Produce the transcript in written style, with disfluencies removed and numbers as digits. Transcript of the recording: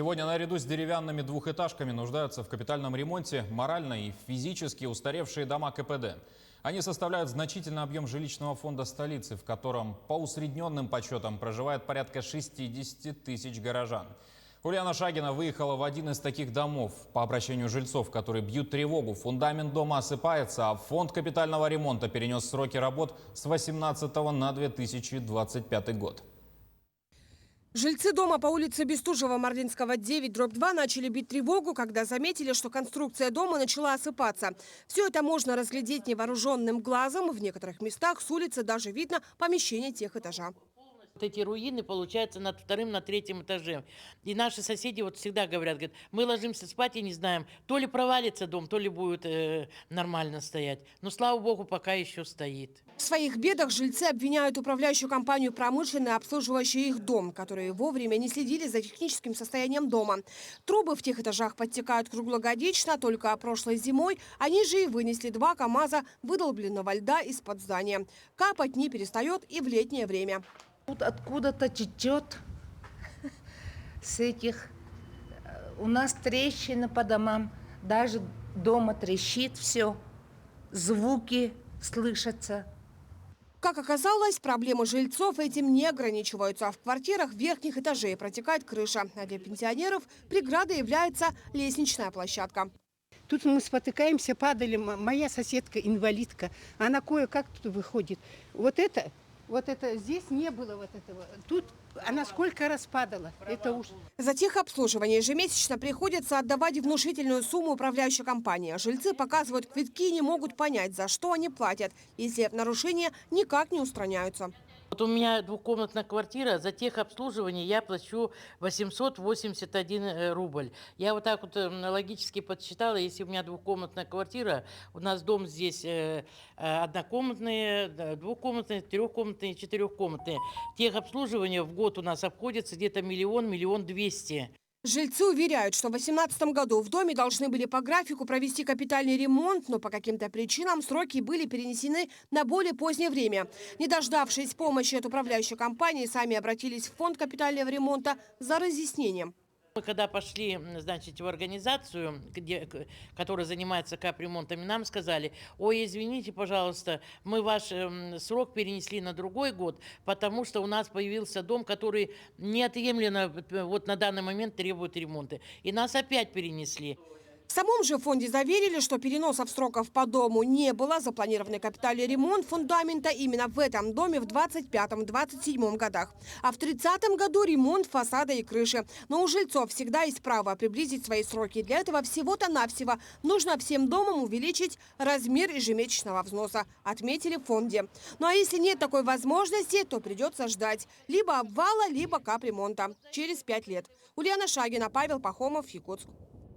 Сегодня наряду с деревянными двухэтажками нуждаются в капитальном ремонте морально и физически устаревшие дома КПД. Они составляют значительный объем жилищного фонда столицы, в котором по усредненным подсчетам проживает порядка 60 тысяч горожан. Ульяна Шагина выехала в один из таких домов. По обращению жильцов, которые бьют тревогу, фундамент дома осыпается, а фонд капитального ремонта перенес сроки работ с 2018 на 2025 год. Жильцы дома по улице Бестужева, Марлинского, 9/2 начали бить тревогу, когда заметили, что конструкция дома начала осыпаться. Все это можно разглядеть невооруженным глазом. В некоторых местах с улицы даже видно помещение техэтажа. Вот эти руины, получается, над вторым, на третьем этаже. И наши соседи вот всегда говорят, мы ложимся спать и не знаем, то ли провалится дом, то ли будет нормально стоять. Но, слава богу, пока еще стоит. В своих бедах жильцы обвиняют управляющую компанию «Промышленная», обслуживающую их дом, которые вовремя не следили за техническим состоянием дома. Трубы в тех этажах подтекают круглогодично, только прошлой зимой они же и вынесли 2 КАМАЗа выдолбленного льда из-под здания. Капать не перестает и в летнее время. Тут откуда-то течет с этих. У нас трещины по домам, даже дома трещит все, звуки слышатся. Как оказалось, проблемы жильцов этим не ограничиваются. В квартирах верхних этажей протекает крыша, а для пенсионеров преградой является лестничная площадка. Тут мы спотыкаемся, падали. Моя соседка инвалидка, она кое-как тут выходит. Вот это здесь не было вот этого. Тут она сколько раз падала. Это уж. За техобслуживание ежемесячно приходится отдавать внушительную сумму управляющей компании. Жильцы показывают квитки и не могут понять, за что они платят, если нарушения никак не устраняются. Вот у меня двухкомнатная квартира, за техобслуживание я плачу 881 рубль. Я вот так вот логически подсчитала, если у меня двухкомнатная квартира, у нас дом здесь однокомнатные, двухкомнатные, трехкомнатные, четырехкомнатные. Техобслуживание в год у нас обходится где-то 1 200 000. Жильцы уверяют, что в 2018 году в доме должны были по графику провести капитальный ремонт, но по каким-то причинам сроки были перенесены на более позднее время. Не дождавшись помощи от управляющей компании, сами обратились в фонд капитального ремонта за разъяснением. Мы когда пошли, значит, в организацию, которая занимается капремонтами, нам сказали: ой, извините, пожалуйста, мы ваш срок перенесли на другой год, потому что у нас появился дом, который неотъемлемо вот на данный момент требует ремонта. И нас опять перенесли. В самом же фонде заверили, что переносов сроков по дому не было. Запланированный капитальный ремонт фундамента именно в этом доме в 2025-2027 годах. А в 2030 году ремонт фасада и крыши. Но у жильцов всегда есть право приблизить свои сроки. Для этого всего-то-навсего нужно всем домам увеличить размер ежемесячного взноса, отметили в фонде. Ну а если нет такой возможности, то придется ждать либо обвала, либо капремонта через 5 лет. Ульяна Шагина, Павел Пахомов, Якутск.